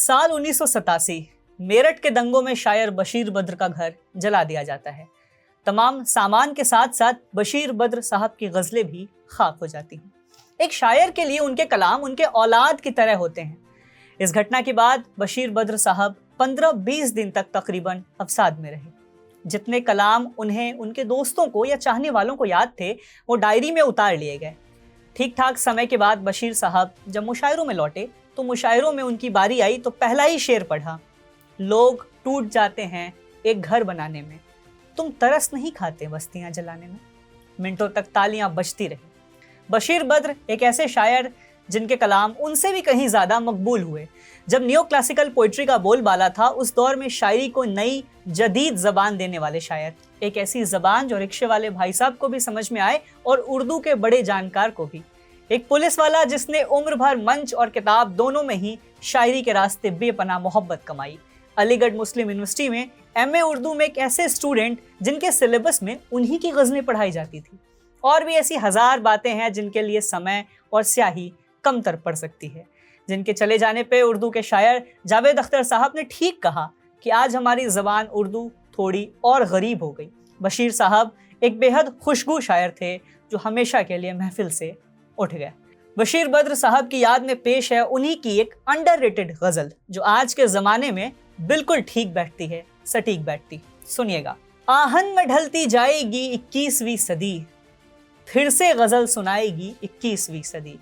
साल 1987 मेरठ के दंगों में शायर बशीर बद्र का घर जला दिया जाता है। तमाम सामान के साथ साथ बशीर बद्र साहब की गज़लें भी खाक हो जाती हैं। एक शायर के लिए उनके कलाम उनके औलाद की तरह होते हैं। इस घटना के बाद बशीर बद्र साहब 15-20 दिन तक तकरीबन अवसाद में रहे। जितने कलाम उन्हें उनके दोस्तों को या चाहने वालों को याद थे वो डायरी में उतार लिए गए। ठीक ठाक समय के बाद बशीर साहब जब मुशायरों में लौटे तो मुशायरों में उनकी बारी आई तो पहला ही शेर पढ़ा, लोग टूट जाते हैं एक घर बनाने में, तुम तरस नहीं खाते बस्तियां जलाने में। मिनटों तक तालियां बजती रही। बशीर बद्र एक ऐसे शायर जिनके कलाम उनसे भी कहीं ज़्यादा मकबूल हुए। जब नियो क्लासिकल पोइट्री का बोलबाला था उस दौर में शायरी को नई जदीद ज़बान देने वाले शायर, एक ऐसी ज़बान जो रिक्शे वाले भाई साहब को भी समझ में आए और उर्दू के बड़े जानकार को भी। एक पुलिस वाला जिसने उम्र भर मंच और किताब दोनों में ही शायरी के रास्ते बेपनाह मोहब्बत कमाई। अलीगढ़ मुस्लिम यूनिवर्सिटी में एमए उर्दू में एक ऐसे स्टूडेंट जिनके सिलेबस में उन्हीं की गज़लें पढ़ाई जाती थी। और भी ऐसी हज़ार बातें हैं जिनके लिए समय और स्याही कमतर पड़ सकती है। जिनके चले जाने पे उर्दू के शायर जावेद अख्तर साहब ने ठीक कहा कि आज हमारी ज़बान उर्दू थोड़ी और गरीब हो गई। बशीर साहब एक बेहद खुशबू शायर थे जो हमेशा के लिए महफिल से उठ गए। बशीर बद्र साहब की याद में पेश है उन्हीं की एक अंडररेटेड गज़ल जो आज के ज़माने में बिल्कुल ठीक बैठती है, सटीक बैठती। सुनिएगा। आहन में ढलती जाएगी 21वीं सदी, फिर से गज़ल सुनाएगी 21वीं सदी।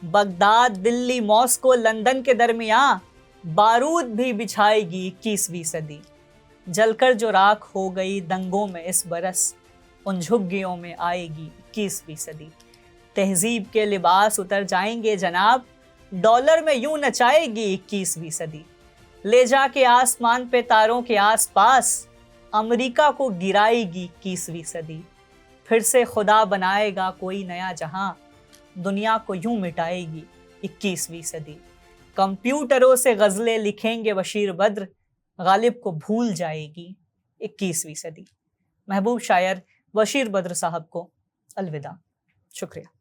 बगदाद, दिल्ली, मॉस्को, लंदन के दरमियाँ बारूद भी बिछाएगी 21वीं सदी। जलकर जो राख हो गई दंगों में इस बरस, उन झुग्गियों में आएगी 21वीं सदी। तहजीब के लिबास उतर जाएंगे जनाब, डॉलर में यूं नचाएगी 21वीं सदी। ले जाके आसमान पे तारों के आसपास, अमेरिका को गिराएगी 21वीं सदी। फिर से खुदा बनाएगा कोई नया जहां, दुनिया को यूं मिटाएगी 21वीं सदी। कंप्यूटरों से गज़लें लिखेंगे बशीर बद्र, गालिब को भूल जाएगी 21वीं सदी। महबूब शायर बशीर बद्र साहब को अलविदा। शुक्रिया।